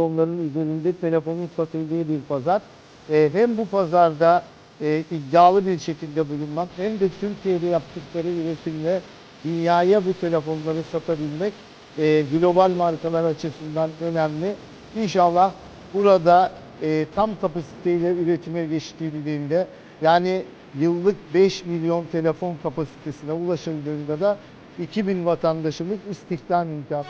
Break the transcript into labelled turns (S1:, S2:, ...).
S1: milyonların üzerinde telefonun satıldığı bir pazar. Hem bu pazarda iddialı bir şekilde bulunmak hem de Türkiye'de yaptıkları üretimle dünyaya bu telefonları satabilmek global markalar açısından önemli. İnşallah burada tam kapasiteyle üretime geçtiğinde, yani yıllık 5 milyon telefon kapasitesine ulaşıldığında da 2000 vatandaşımız istihdam imkanı.